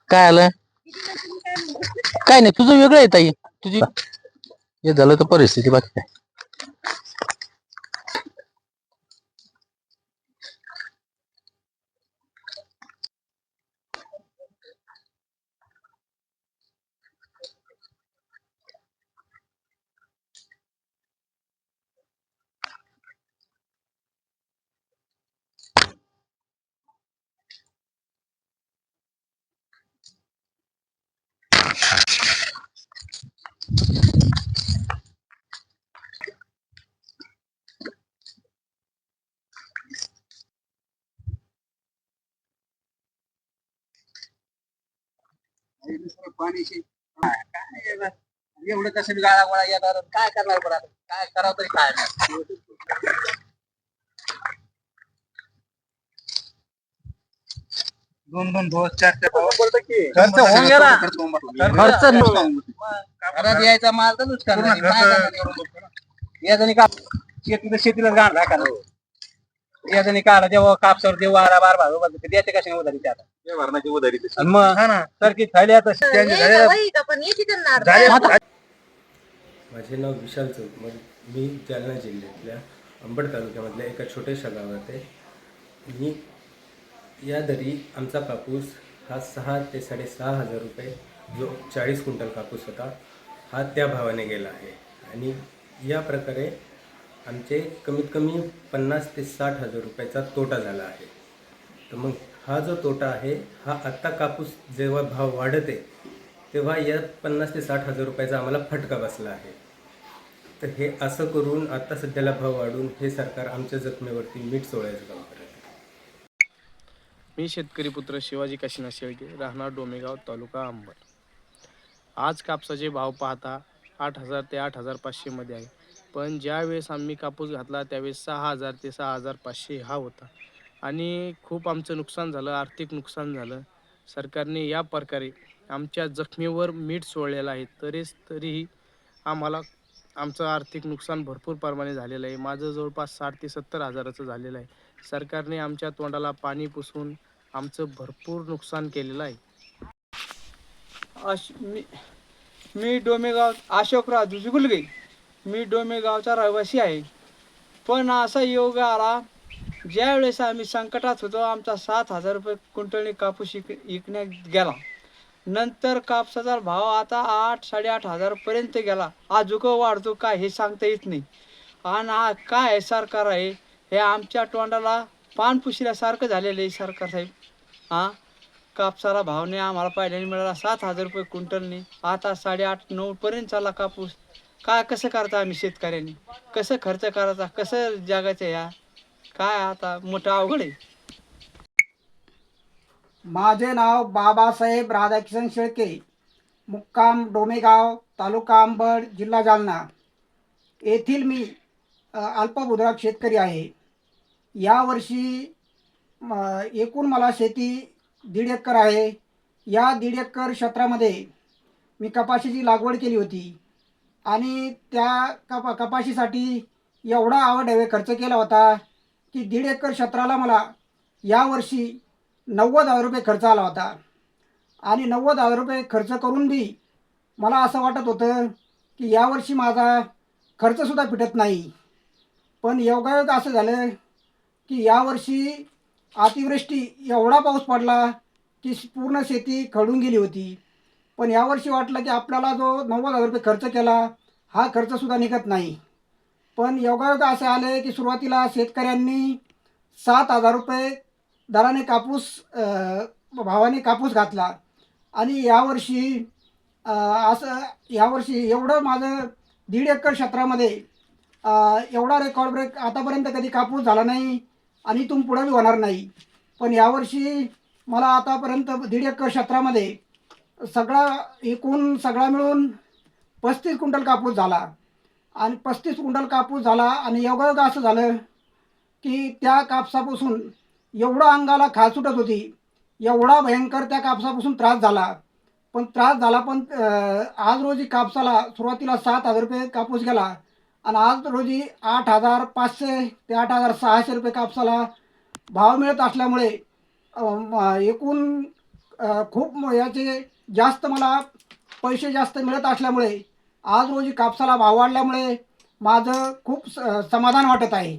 काय आलं? काय नाही, तुझं वेगळं आहे ताई. तुझी हे झालं तर परिस्थिती बाकी काय. एवढं कसं गाळा गोळा येणार, काय करणार बरं, काय करावं तरी काय नाही. दोन दिवस 4 खर्च होऊन गेला. खर्च घरात यायचा माल तर नुकसान याच्याने का शेतीला गाणला का याच्याने काढा जेव्हा कापसावर जे वारा बार भाग द्यायचे कशा उधारी त्याला भरणाची उधारी मग हा ना सारखी झाली आता. माझे नाव विशाल चौकमल. मी जालना जिल्ह्यातल्या अंबड तालुक्यामधल्या एका छोट्याशा गावात आहे. मी या दरी आमचा कापूस हा 6 ते 6,500 रुपये, जो 40 क्विंटल कापूस होता, हा त्या भावाने गेला आहे. आणि या प्रकारे आमचे कमीत कमी 50 ते 60,000 रुपयाचा तोटा झाला आहे. तर मग हा जो तोटा आहे, हा आत्ता कापूस जेव्हा भाव वाढत आहे तेव्हा या 50 ते 60,000 रुपयाचा आम्हाला फटका बसला आहे. तर हे असं करून आत्ता सध्याला भाव वाढून हे सरकार आमच्या जखमेवरती मीठ चोळायचं काम करत आहे. मी शेतकरी पुत्र शिवाजी काशीनाथ शेळके, राहणार डोमेगाव, तालुका अंबड. आज कापसाचे भाव पाहता 8,000 ते 8,500 मध्ये आहे. पण ज्या वेळेस आम्ही कापूस घातला त्यावेळेस 6,000 ते 6,500 हा होता. आणि खूप आमचं नुकसान झालं, आर्थिक नुकसान झालं. सरकारने या प्रकारे आमच्या जखमीवर मीठ सोडलेलं आहे. तरीही आम्हाला आमचं आर्थिक नुकसान भरपूर प्रमाणे झालेलं आहे. माझं जवळपास 60,000 ते 70,000चं झालेलं आहे. सरकारने आमच्या तोंडाला पाणी पुसून आमचं भरपूर नुकसान केलेलं आहे. मी डोमेगाव अशोकराव जुजुगुलगे. मी डोमेगावचा रहिवासी आहे. पण असा योग आला, ज्यावेळेस आम्ही संकटात होतो, आमचा 7,000 रुपये क्विंटलने कापूस विकण्यात गेला. नंतर कापसाचा भाव आता 8,000-8,500पर्यंत गेला. आजूक वाढतो काय हे सांगता येत नाही. आणि काय सरकार आहे हे आमच्या तोंडाला पान पुसल्यासारखं झालेलं आहे. सरकार साहेब, कापसाला भावने आम्हाला पहिल्याने मिळाला 7,000 रुपये क्विंटलने, आता 8,500-9पर्यंत चालला कापूस. काय कसं करता आम्ही शेतकऱ्यांनी, कसं खर्च करायचा, कसं जगायचं, या काय आता मोठं अवघड आहे. माझे नाव बाबासाहेब राधाकिशन शेळके, मुक्काम डोमेगाव, तालुका अंबड, जिल्हा जालना येथील मी अल्पभूधारक शेतकरी आहे. यावर्षी एकूण मला शेती 1.5 एकर आहे. या 1.5 एकर क्षेत्रामध्ये मी कपाशीची लागवड केली होती आणि त्या कपाशीसाठी एवढा आवडवे खर्च केला होता की 1.5 एकर क्षेत्राला मला यावर्षी 90,000 रुपये खर्च आला होता. आणि 90,000 रुपये खर्च करून बी मला असं वाटत होतं की यावर्षी माझा खर्चसुद्धा फिटत नाही. पण योगायोग असं झालं की यावर्षी अतिवृष्टी एवढा पाऊस पडला की पूर्ण शेती खडून गेली होती. पण यावर्षी वाटलं की आपल्याला जो 90,000 रुपये खर्च केला हा खर्चसुद्धा निघत नाही. पण योगायोग असे आले की सुरुवातीला शेतकऱ्यांनी 7,000 रुपये दराने भावाने कापूस घातला. आणि यावर्षी एवढं माझं 1.5 एकर क्षेत्रामध्ये एवढा रेकॉर्ड ब्रेक आतापर्यंत कधी कापूस झाला नाही आणि इथून पुढे बी होणार नाही. पण यावर्षी मला आतापर्यंत 1.5 एकर क्षेत्रामध्ये सगळा मिळून 35 क्विंटल कापूस झाला. आणि 35 क्विंटल कापूस झाला आणि योगायोग असं झालं की त्या कापसापासून एवढा अंगाला खाज सुटत होती, एवढा भयंकर त्या कापसापासून त्रास झाला. पण आज रोजी कापसाला सुरुवातीला 7,000 रुपये कापूस गेला आणि आज रोजी 8,500 ते 8,600 रुपये कापसाला भाव मिळत असल्यामुळे एकूण खूप याचे जास्त मला पैसे जास्त मिळत असल्यामुळे आज रोजी कापसाला भाव वाढल्यामुळे माझं खूप समाधान वाटत आहे.